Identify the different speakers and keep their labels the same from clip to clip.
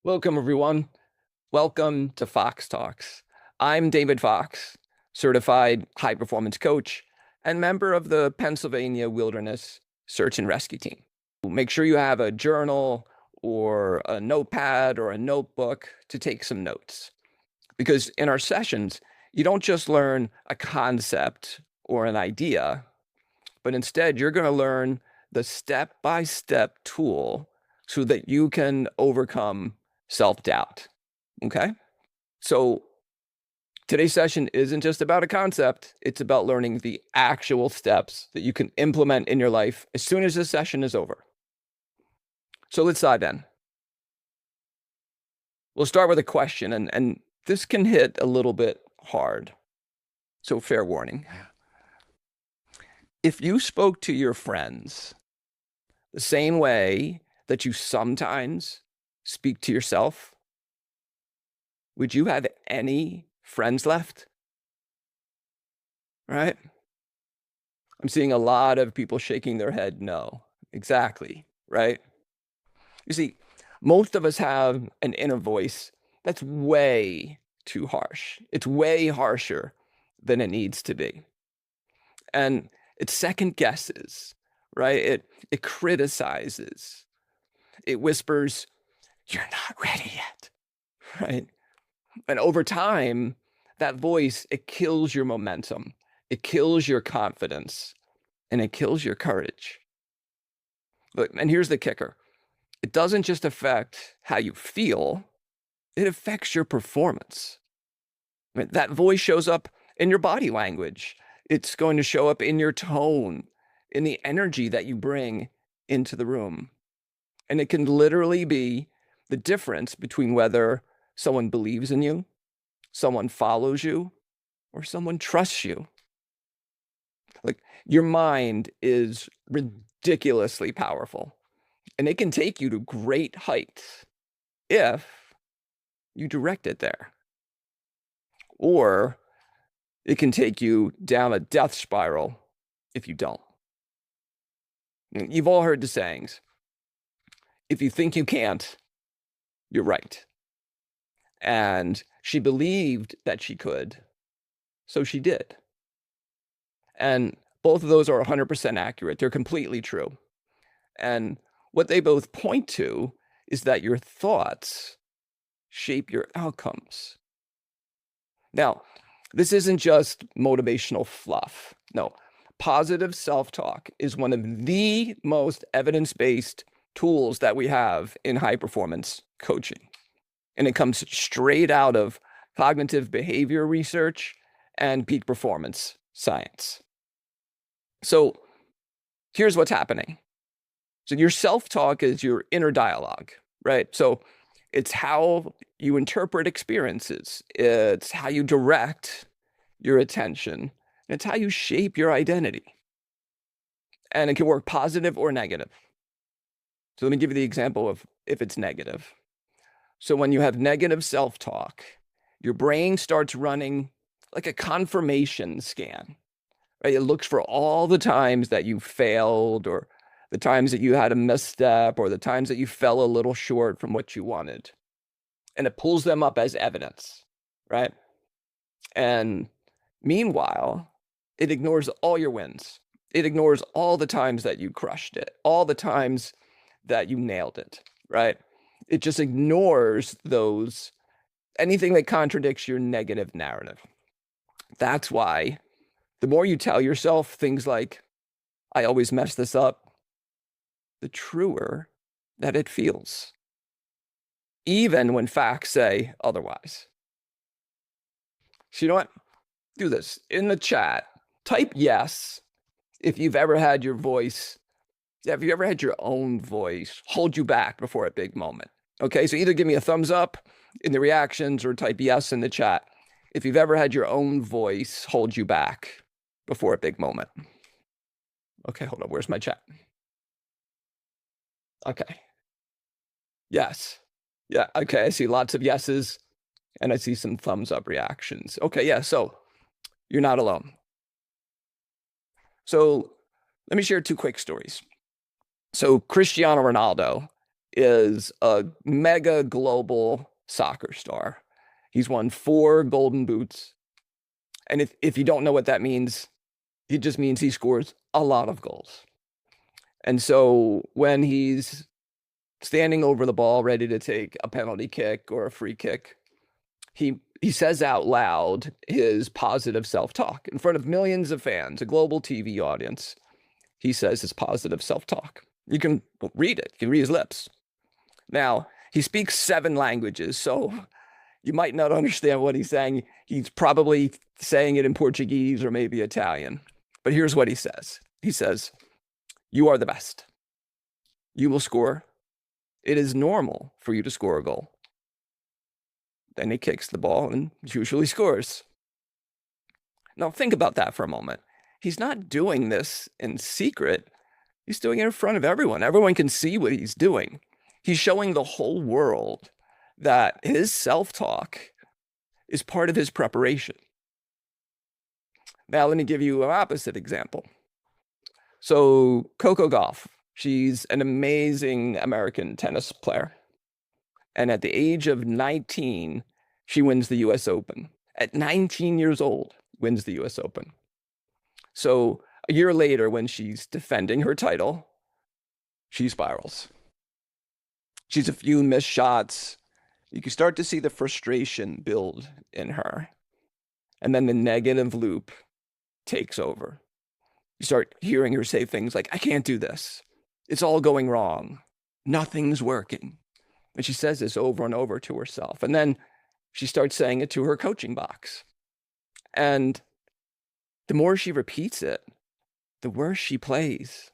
Speaker 1: Welcome, everyone. Welcome to Fox Talks. I'm David Fox, certified high performance coach and member of the Pennsylvania Wilderness Search and Rescue Team. Make sure you have a journal or a notepad or a notebook to take some notes. Because in our sessions, you don't just learn a concept or an idea, but instead you're going to learn the step-by-step tool so that you can overcome self-doubt. Okay? So today's session isn't just about a concept, it's about learning the actual steps that you can implement in your life as soon as this session is over. So let's dive in. We'll start with a question, and this can hit a little bit hard. So fair warning. If you spoke to your friends the same way that you sometimes speak to yourself, would you have any friends left? Right? I'm seeing a lot of people shaking their head no. Exactly, right? You see, most of us have an inner voice that's way too harsh. It's way harsher than it needs to be. And it second guesses, right? It criticizes. It whispers, "You're not ready yet," right? And over time, that voice, it kills your momentum, it kills your confidence, and it kills your courage. Look, and here's the kicker. It doesn't just affect how you feel, it affects your performance. I mean, that voice shows up in your body language. It's going to show up in your tone, in the energy that you bring into the room. And it can literally be the difference between whether someone believes in you, someone follows you, or someone trusts you. Like, your mind is ridiculously powerful, and it can take you to great heights if you direct it there. Or it can take you down a death spiral if you don't. You've all heard the sayings, if you think you can't, you're right. And she believed that she could, so she did. And both of those are 100% accurate. They're completely true. And what they both point to is that your thoughts shape your outcomes. Now, this isn't just motivational fluff. No, positive self-talk is one of the most evidence-based tools that we have in high-performance coaching. And it comes straight out of cognitive behavior research and peak performance science. So here's what's happening. So your self-talk is your inner dialogue, right? So it's how you interpret experiences. It's how you direct your attention. It's how you shape your identity. And it can work positive or negative. So let me give you the example of if it's negative. So when you have negative self-talk, your brain starts running like a confirmation scan, right? It looks for all the times that you failed, or the times that you had a misstep, or the times that you fell a little short from what you wanted. And it pulls them up as evidence, right? And meanwhile, it ignores all your wins. It ignores all the times that you crushed it, all the times that you nailed it, right? It just ignores anything that contradicts your negative narrative. That's why the more you tell yourself things like, "I always mess this up," the truer that it feels, even when facts say otherwise. So you know what? Do this in the chat. Type yes if you've ever had your own voice hold you back before a big moment. Okay, so either give me a thumbs up in the reactions or type yes in the chat if you've ever had your own voice hold you back before a big moment. Okay, hold on. Where's my chat? Okay. Yes. Yeah, okay. I see lots of yeses and I see some thumbs up reactions. Okay, yeah, so you're not alone. So let me share two quick stories. So Cristiano Ronaldo is a mega global soccer star. He's won 4 golden boots. And if you don't know what that means, it just means he scores a lot of goals. And so when he's standing over the ball, ready to take a penalty kick or a free kick, he says out loud his positive self-talk in front of millions of fans, a global TV audience. He says his positive self-talk. You can read it. You can read his lips. Now, he speaks 7 languages, so you might not understand what he's saying. He's probably saying it in Portuguese or maybe Italian. But here's what he says. He says, "You are the best. You will score. It is normal for you to score a goal." Then he kicks the ball and usually scores. Now, think about that for a moment. He's not doing this in secret. He's doing it in front of everyone. Everyone can see what he's doing. He's showing the whole world that his self-talk is part of his preparation. Now, let me give you an opposite example. So, Coco Gauff, she's an amazing American tennis player. And at the age of 19, she wins the US Open. At 19 years old, wins the US Open. So a year later, when she's defending her title, she spirals. She's a few missed shots. You can start to see the frustration build in her. And then the negative loop takes over. You start hearing her say things like, "I can't do this. It's all going wrong. Nothing's working." And she says this over and over to herself. And then she starts saying it to her coaching box. And the more she repeats it, the worse she plays.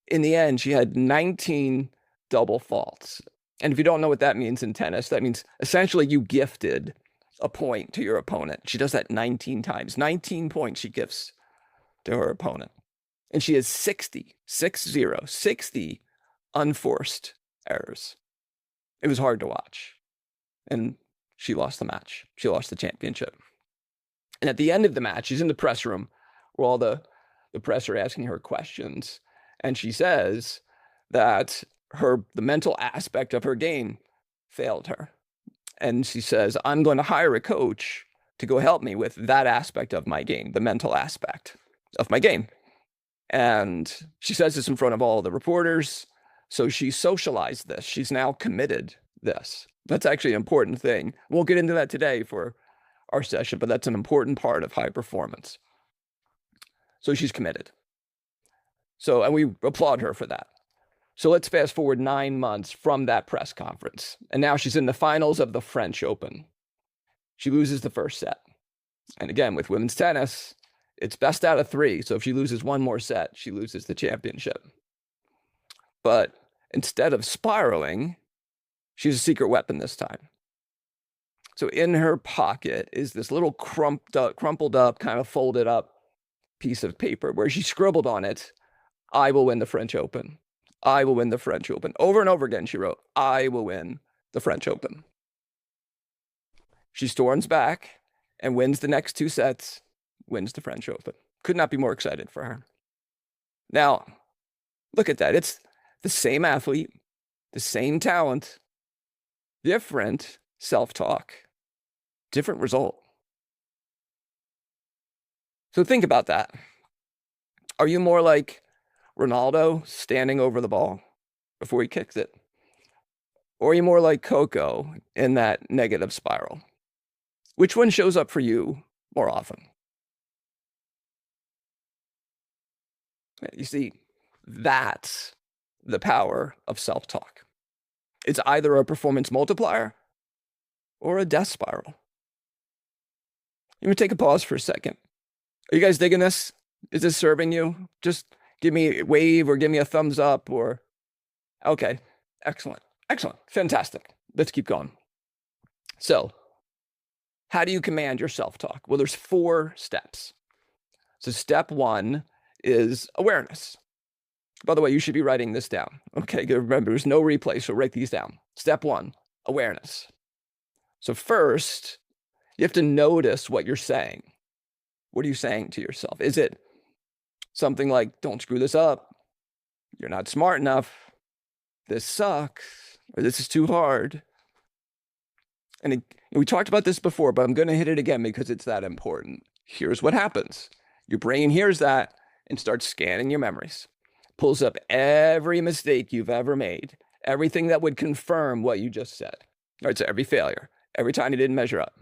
Speaker 1: In the end, she had 19 double faults. And if you don't know what that means in tennis, that means essentially you gifted a point to your opponent. She does that 19 times. 19 points she gifts to her opponent. And she has 60 unforced errors. It was hard to watch. And she lost the match. She lost the championship. And at the end of the match, she's in the press room where all the press are asking her questions. And she says that the mental aspect of her game failed her. And she says, "I'm going to hire a coach to go help me with that aspect of my game, the mental aspect of my game." And she says this in front of all the reporters. So she socialized this. She's now committed this. That's actually an important thing. We'll get into that today for our session, but that's an important part of high performance. So she's committed. So, and we applaud her for that. So let's fast forward 9 months from that press conference. And now she's in the finals of the French Open. She loses the first set. And again, with women's tennis, it's best out of 3. So if she loses one more set, she loses the championship. But instead of spiraling, she's a secret weapon this time. So in her pocket is this little crumpled up, kind of folded up piece of paper where she scribbled on it, "I will win the French Open. I will win the French Open." Over and over again, she wrote, "I will win the French Open." She storms back and wins the next 2 sets, wins the French Open. Could not be more excited for her. Now, look at that. It's the same athlete, the same talent, different self-talk, different result. So think about that. Are you more like Ronaldo standing over the ball before he kicks it? Or are you more like Coco in that negative spiral? Which one shows up for you more often? You see, that's the power of self-talk. It's either a performance multiplier or a death spiral. Let me take a pause for a second. Are you guys digging this? Is this serving you? Just give me a wave or give me a thumbs up or... Okay, excellent, fantastic. Let's keep going. So, how do you command your self-talk? Well, there's 4 steps. So step 1 is awareness. By the way, you should be writing this down. Okay, remember, there's no replay, so write these down. Step 1, awareness. So first, you have to notice what you're saying. What are you saying to yourself? Is it something like, "Don't screw this up. You're not smart enough. this sucks, or this is too hard. And we talked about this before, but I'm going to hit it again because it's that important. Here's what happens. Your brain hears that and starts scanning your memories, pulls up every mistake you've ever made, everything that would confirm what you just said. All right, so every failure, every time you didn't measure up.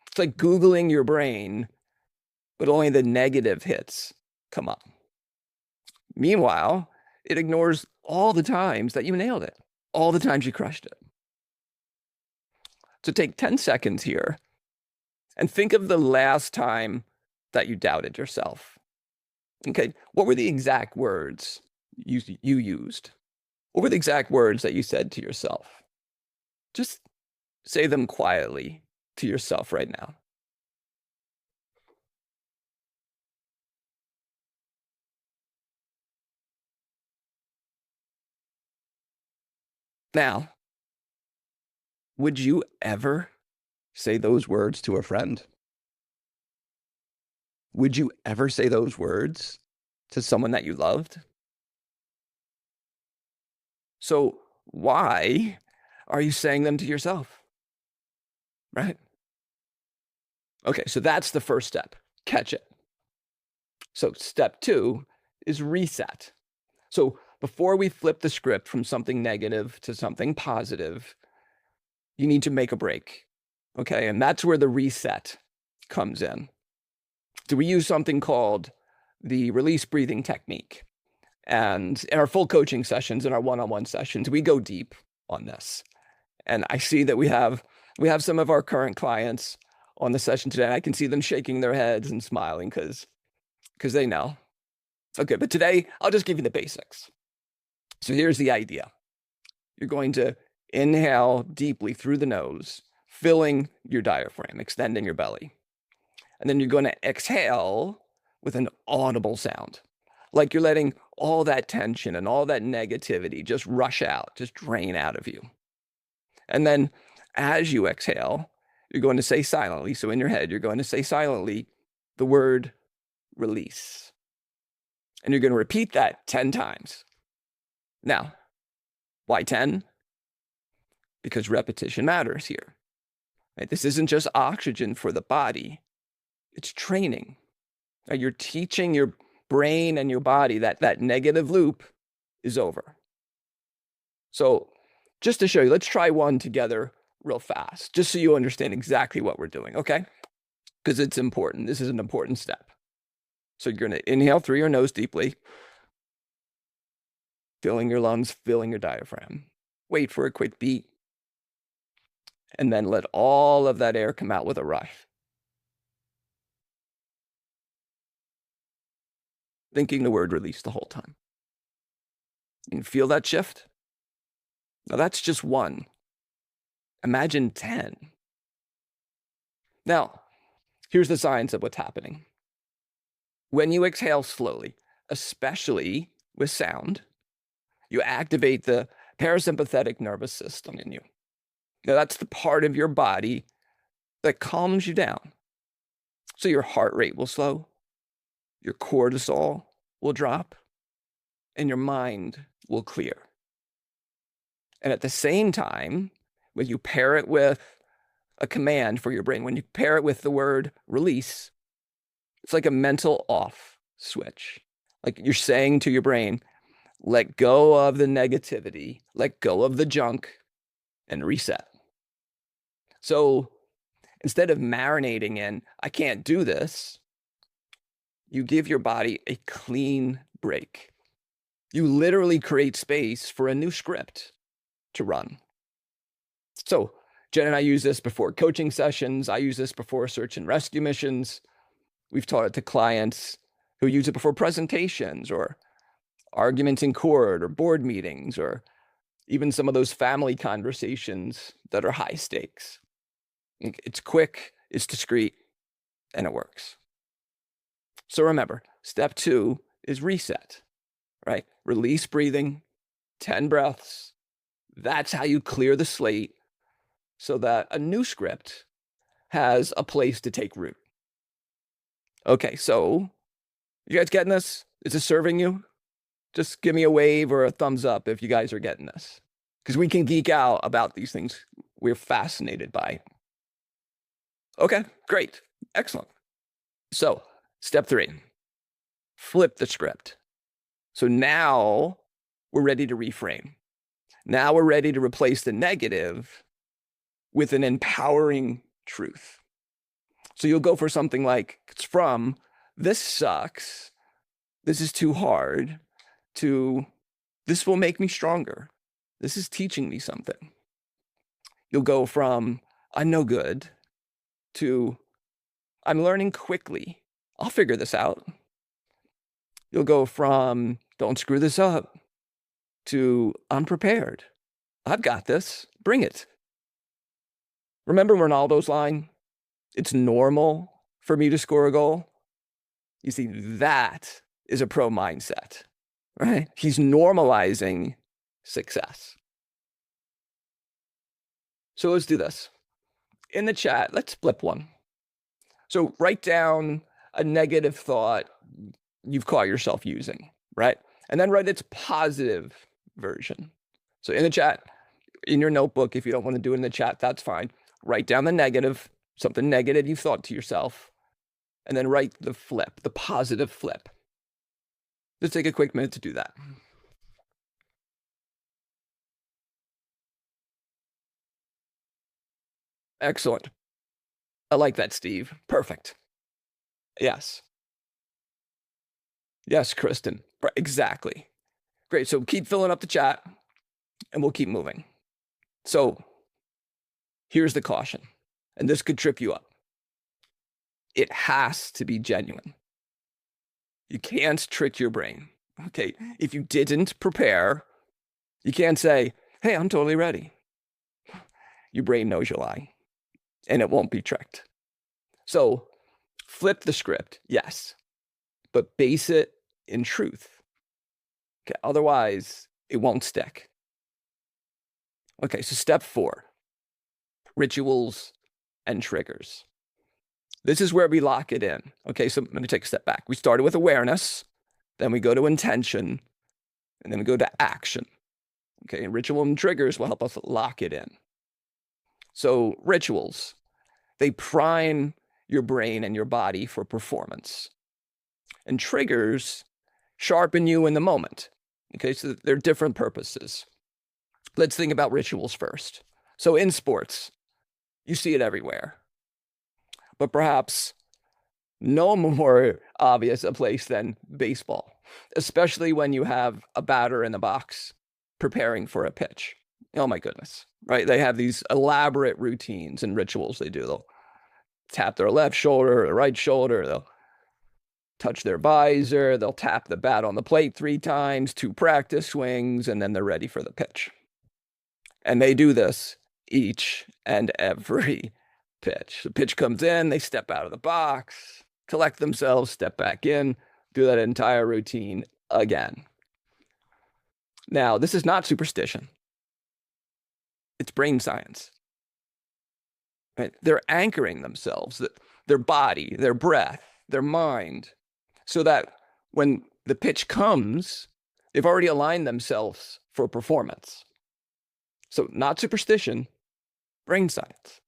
Speaker 1: It's like Googling your brain, but only the negative hits come up. Meanwhile, it ignores all the times that you nailed it, all the times you crushed it. So take 10 seconds here and think of the last time that you doubted yourself. Okay, what were the exact words you used? What were the exact words that you said to yourself? Just say them quietly to yourself right now. Now, would you ever say those words to a friend? Would you ever say those words to someone that you loved? So why are you saying them to yourself? Right? Okay, so that's the first step. Catch it. So step 2 is reset. So before we flip the script from something negative to something positive, you need to make a break. Okay, and that's where the reset comes in. So we use something called the release breathing technique. And in our full coaching sessions, in our one-on-one sessions, we go deep on this. And I see that we have some of our current clients on the session today. I can see them shaking their heads and smiling because they know. Okay, but today I'll just give you the basics. So here's the idea. You're going to inhale deeply through the nose, filling your diaphragm, extending your belly. And then you're going to exhale with an audible sound, like you're letting all that tension and all that negativity just rush out, just drain out of you. And then as you exhale, you're going to say silently, so in your head, you're going to say silently the word release. And you're going to repeat that 10 times. Now, why 10? Because repetition matters here. Right? This isn't just oxygen for the body, it's training. Right? You're teaching your brain and your body that that negative loop is over. So just to show you, let's try one together real fast, just so you understand exactly what we're doing, okay? Because it's important. This is an important step. So you're going to inhale through your nose deeply, filling your lungs, filling your diaphragm. Wait for a quick beat, and then let all of that air come out with a rush. Thinking the word release the whole time. You can feel that shift? Now that's just one. Imagine 10. Now, here's the science of what's happening. When you exhale slowly, especially with sound, you activate the parasympathetic nervous system in you. Now, that's the part of your body that calms you down. So your heart rate will slow, your cortisol will drop, and your mind will clear. And at the same time, when you pair it with a command for your brain, when you pair it with the word release, it's like a mental off switch. Like you're saying to your brain, let go of the negativity, let go of the junk, and reset. So instead of marinating in, I can't do this, you give your body a clean break. You literally create space for a new script to run. So Jen and I use this before coaching sessions. I use this before search and rescue missions. We've taught it to clients who use it before presentations or arguments in court or board meetings or even some of those family conversations that are high stakes. It's quick, it's discreet, and it works. So remember, step 2 is reset, right? Release breathing, 10 breaths. That's how you clear the slate so that a new script has a place to take root. Okay, so you guys getting this? Is this serving you? Just give me a wave or a thumbs up if you guys are getting this. because we can geek out about these things we're fascinated by. Okay, great. Excellent. So, step 3, flip the script. So now we're ready to reframe. Now we're ready to replace the negative with an empowering truth. So you'll go for something like, it's from, this sucks, this is too hard, to, this will make me stronger. This is teaching me something. You'll go from, I'm no good, to, I'm learning quickly. I'll figure this out. You'll go from, don't screw this up, to, I'm prepared. I've got this. Bring it. Remember Ronaldo's line? It's normal for me to score a goal. You see, that is a pro mindset, right? He's normalizing success. So let's do this. In the chat, let's flip one. So write down a negative thought you've caught yourself using, right? And then write its positive version. So in the chat, in your notebook, if you don't want to do it in the chat, that's fine. Write down the negative, something negative you've thought to yourself, and then write the flip, the positive flip. Just take a quick minute to do that. Excellent. I like that, Steve. Perfect. Yes. Yes, Kristen. Exactly. Great. So keep filling up the chat and we'll keep moving. So here's the caution, and this could trip you up. It has to be genuine. You can't trick your brain. Okay. If you didn't prepare, you can't say, hey, I'm totally ready. Your brain knows you're lying and it won't be tricked. So flip the script, yes, but base it in truth. Okay. Otherwise, it won't stick. Okay. So step 4, rituals and triggers. This is where we lock it in. Okay, so I'm going to take a step back. We started with awareness, then we go to intention, and then we go to action. Okay, and ritual and triggers will help us lock it in. So rituals, they prime your brain and your body for performance. And triggers sharpen you in the moment. Okay, so they're different purposes. Let's think about rituals first. So in sports, you see it everywhere. But perhaps no more obvious a place than baseball, especially when you have a batter in the box preparing for a pitch. Oh my goodness, right? They have these elaborate routines and rituals they do. They'll tap their left shoulder or their right shoulder. They'll touch their visor. They'll tap the bat on the plate 3 times, 2 practice swings, and then they're ready for the pitch. And they do this each and every pitch. The pitch comes in, they step out of the box, collect themselves, step back in, do that entire routine again. Now, this is not superstition. It's brain science. Right? They're anchoring themselves, their body, their breath, their mind, so that when the pitch comes, they've already aligned themselves for performance. So not superstition, brain science.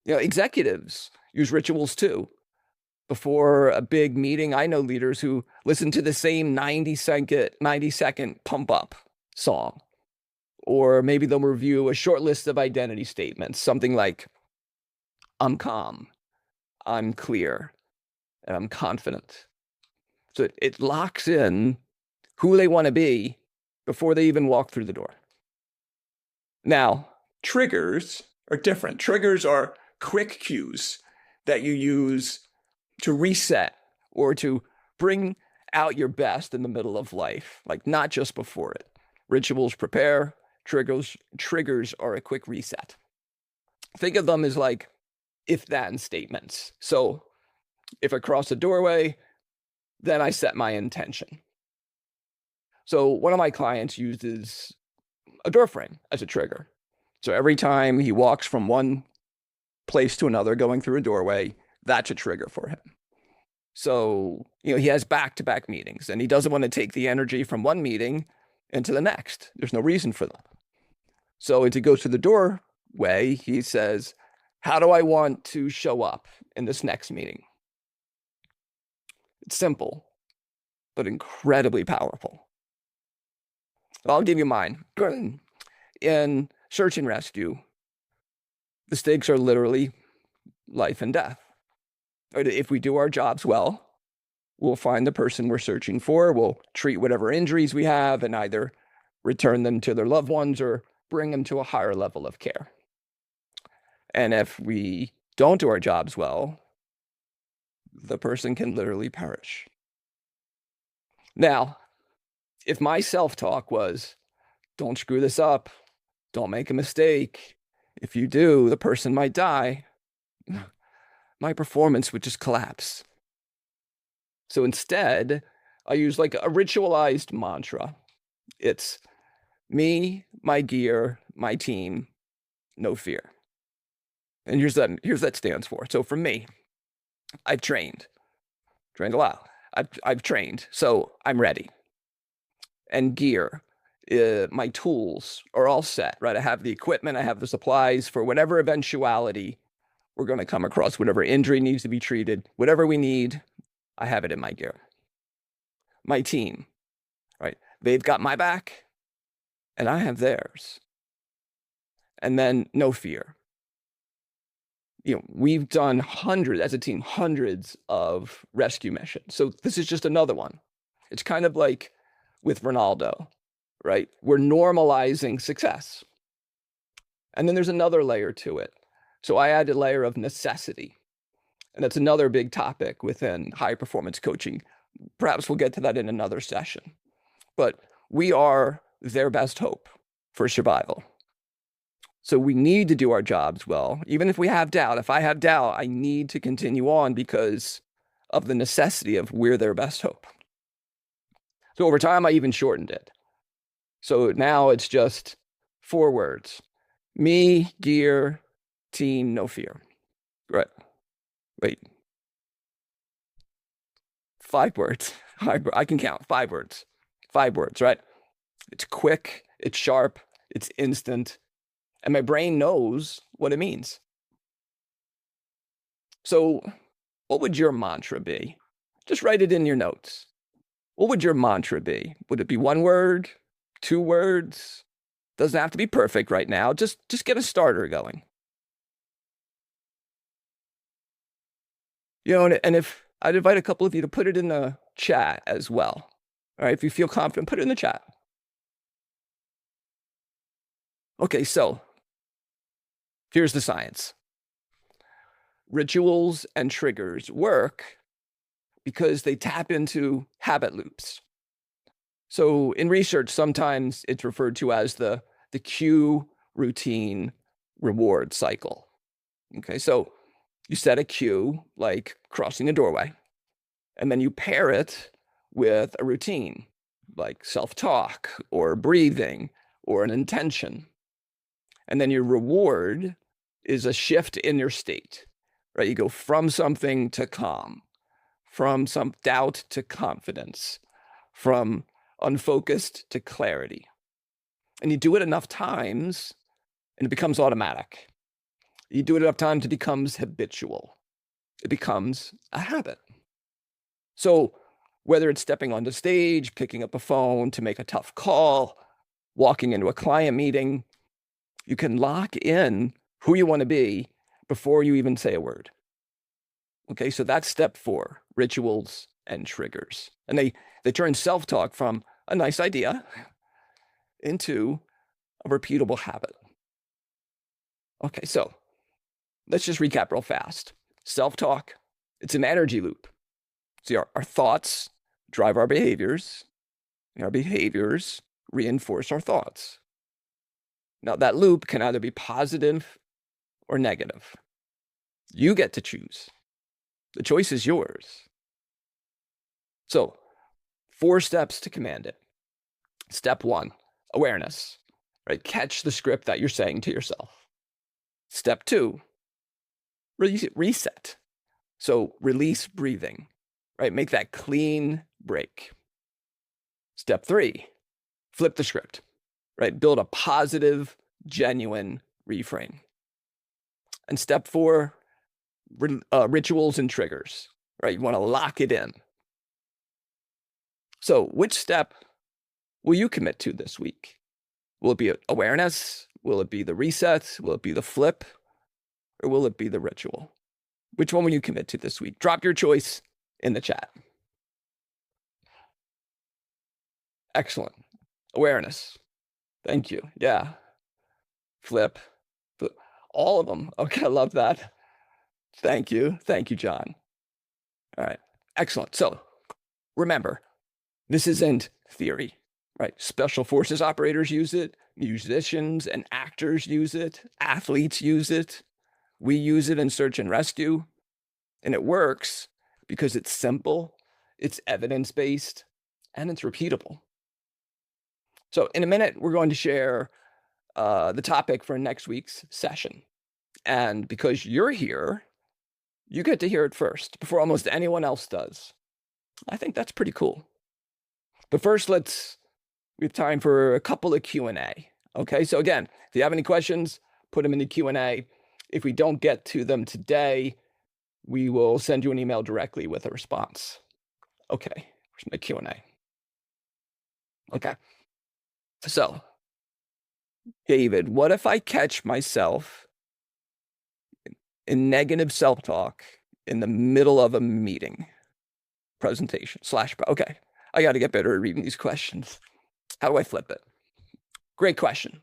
Speaker 1: You know, executives use rituals too. Before a big meeting, I know leaders who listen to the same 90-second pump up song. Or maybe they'll review a short list of identity statements, something like, I'm calm, I'm clear, and I'm confident. So it locks in who they want to be before they even walk through the door. Now, triggers are different. Triggers are quick cues that you use to reset or to bring out your best in the middle of life, like not just before it. Rituals prepare, triggers are a quick reset. Think of them as like if-then statements. So if I cross a doorway, then I set my intention. So one of my clients uses a door frame as a trigger. So every time he walks from one place to another, going through a doorway, that's a trigger for him. So, he has back-to-back meetings and he doesn't want to take the energy from one meeting into the next. There's no reason for that. So as he goes to the doorway, he says, how do I want to show up in this next meeting? It's simple, but incredibly powerful. I'll give you mine. In search and rescue, the stakes are literally life and death. If we do our jobs well, we'll find the person we're searching for. We'll treat whatever injuries we have and either return them to their loved ones or bring them to a higher level of care. And if we don't do our jobs well, the person can literally perish. Now, if my self-talk was, don't screw this up, don't make a mistake, if you do, the person might die, my performance would just collapse. So instead, I use like a ritualized mantra. It's me, my gear, my team, no fear. And here's that stands for. So for me, I've trained a lot. I've trained, so I'm ready. And gear, my tools are all set, right? I have the equipment, I have the supplies for whatever eventuality we're going to come across, whatever injury needs to be treated, whatever we need, I have it in my gear. My team, right? They've got my back and I have theirs. And then no fear. We've done as a team, hundreds of rescue missions. So this is just another one. It's kind of like with Ronaldo, right? We're normalizing success. And then there's another layer to it. So I add a layer of necessity. And that's another big topic within high performance coaching. Perhaps we'll get to that in another session. But we are their best hope for survival. So we need to do our jobs well, even if we have doubt. If I have doubt, I need to continue on because of the necessity of we're their best hope. So over time, I even shortened it. So now it's just 4 words. Me, gear, team, no fear. Right. Wait. 5 words. I can count 5 words. 5 words, right? It's quick, it's sharp, it's instant, and my brain knows what it means. So what would your mantra be? Just write it in your notes. What would your mantra be? Would it be 1 word, 2 words? Doesn't have to be perfect right now. Just get a starter going. And if I'd invite a couple of you to put it in the chat as well. All right, if you feel confident, put it in the chat. Okay, so here's the science. Rituals and triggers work because they tap into habit loops. So in research, sometimes it's referred to as the cue, routine, reward cycle. Okay, so you set a cue, like crossing a doorway, and then you pair it with a routine, like self-talk or breathing or an intention. And then your reward is a shift in your state, right? You go from something to calm, from some doubt to confidence, from unfocused to clarity. And you do it enough times and it becomes automatic. You do it enough times, it becomes habitual. It becomes a habit. So whether it's stepping on the stage, picking up a phone to make a tough call, walking into a client meeting, you can lock in who you want to be before you even say a word. Okay, so that's step 4, rituals and triggers. And they turn self-talk from a nice idea into a repeatable habit. Okay, so let's just recap real fast. Self-talk, it's an energy loop. See, our thoughts drive our behaviors, and our behaviors reinforce our thoughts. Now, that loop can either be positive or negative. You get to choose. The choice is yours. So, 4 steps to command it. Step 1, awareness, right? Catch the script that you're saying to yourself. Step 2, reset. So, release breathing, right? Make that clean break. Step 3, flip the script, right? Build a positive genuine reframe. And step 4, rituals and triggers, right? You want to lock it in. So which step will you commit to this week? Will it be awareness? Will it be the reset? Will it be the flip? Or will it be the ritual? Which one will you commit to this week? Drop your choice in the chat. Excellent. Awareness. Thank you. Yeah. Flip. All of them. Okay, I love that. Thank you. Thank you, John. All right. Excellent. So remember, this isn't theory, right? Special forces operators use it. Musicians and actors use it. Athletes use it. We use it in search and rescue. And it works because it's simple, it's evidence-based, and it's repeatable. So in a minute, we're going to share the topic for next week's session. And because you're here, you get to hear it first before almost anyone else does. I think that's pretty cool. But first, we have time for a couple of Q&A. Okay, so again, if you have any questions, put them in the Q&A. If we don't get to them today, we will send you an email directly with a response. Okay, where's my Q&A? Okay, so David, what if I catch myself in negative self-talk in the middle of a meeting, presentation, okay, I got to get better at reading these questions. How do I flip it? Great question.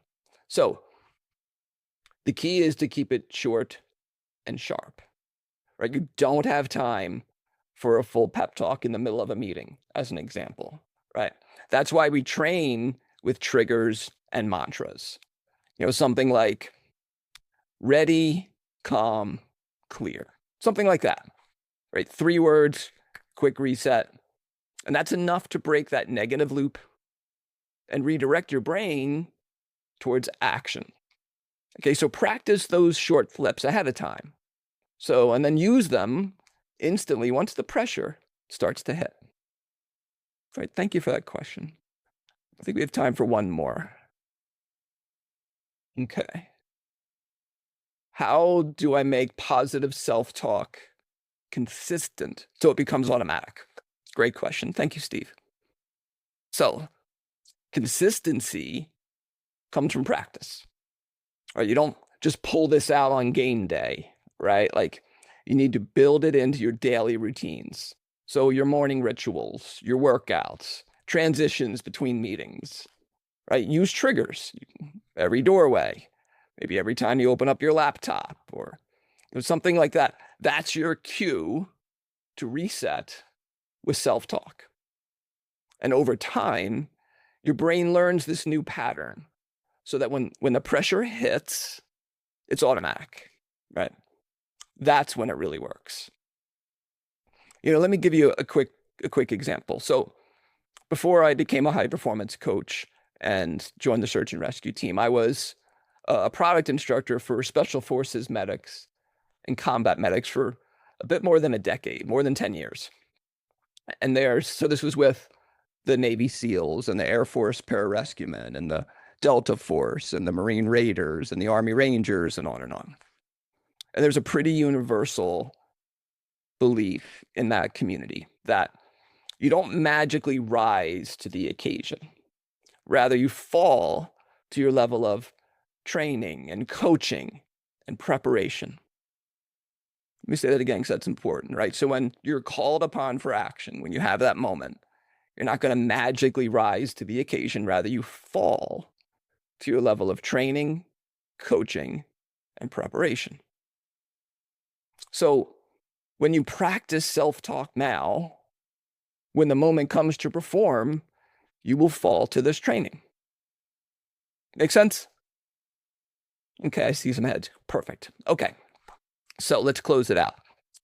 Speaker 1: So the key is to keep it short and sharp, right? You don't have time for a full pep talk in the middle of a meeting, as an example, right? That's why we train with triggers and mantras. Something like ready, calm, clear, something like that, right? 3 words, quick reset. And that's enough to break that negative loop and redirect your brain towards action. Okay, so practice those short flips ahead of time. And then use them instantly once the pressure starts to hit. All right, thank you for that question. I think we have time for one more. Okay. How do I make positive self-talk consistent so it becomes automatic? Great question. Thank you, Steve. So consistency comes from practice. Right? You don't just pull this out on game day, right? Like you need to build it into your daily routines. So your morning rituals, your workouts, transitions between meetings, right? Use triggers every doorway, maybe every time you open up your laptop or something like that. That's your cue to reset with self-talk. And over time, your brain learns this new pattern so that when the pressure hits, it's automatic, right? That's when it really works. Let me give you a quick example. So before I became a high-performance coach and joined the search and rescue team, I was a product instructor for special forces medics and combat medics for a bit more than a decade, more than 10 years. And this was with the Navy SEALs and the Air Force pararescuemen and the Delta Force and the Marine Raiders and the Army Rangers and on and on. And there's a pretty universal belief in that community that you don't magically rise to the occasion. Rather, you fall to your level of training and coaching and preparation. Let me say that again because that's important, right? So when you're called upon for action, when you have that moment, you're not going to magically rise to the occasion. Rather, you fall to your level of training, coaching, and preparation. So when you practice self-talk now, when the moment comes to perform, you will fall to this training. Make sense? Okay, I see some heads. Perfect. Okay, so let's close it out.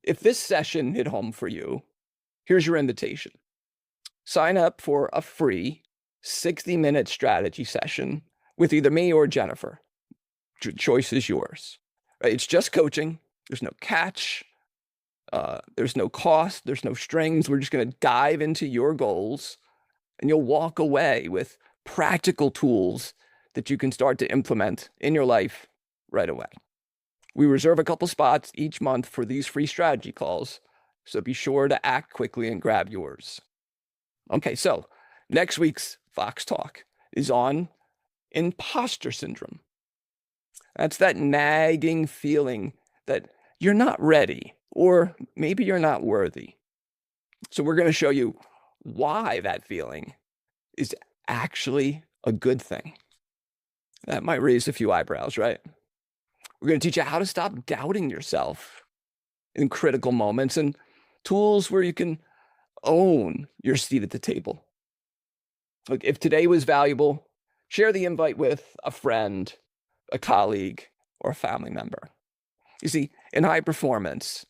Speaker 1: If this session hit home for you, here's your invitation. Sign up for a free 60-minute strategy session with either me or Jennifer. Choice is yours. Right? It's just coaching. There's no catch. There's no cost. There's no strings. We're just going to dive into your goals, and you'll walk away with practical tools that you can start to implement in your life right away. We reserve a couple spots each month for these free strategy calls, so be sure to act quickly and grab yours. Okay, so next week's Fox Talk is on imposter syndrome. That's that nagging feeling that you're not ready, or maybe you're not worthy. So we're going to show you why that feeling is actually a good thing. That might raise a few eyebrows, right? We're going to teach you how to stop doubting yourself in critical moments and tools where you can own your seat at the table. Like, if today was valuable, share the invite with a friend, a colleague, or a family member. You see, in high performance,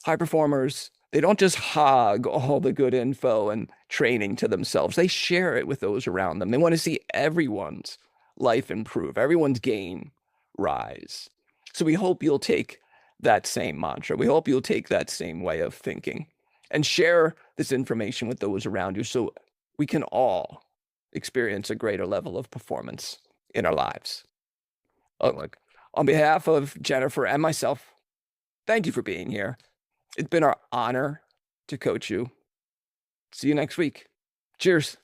Speaker 1: high performers, they don't just hog all the good info and training to themselves. They share it with those around them. They want to see everyone's life improve, everyone's gain rise. So we hope you'll take that same mantra. We hope you'll take that same way of thinking and share this information with those around you so we can all experience a greater level of performance in our lives. Oh, look, on behalf of Jennifer and myself, thank you for being here. It's been our honor to coach you. See you next week. Cheers.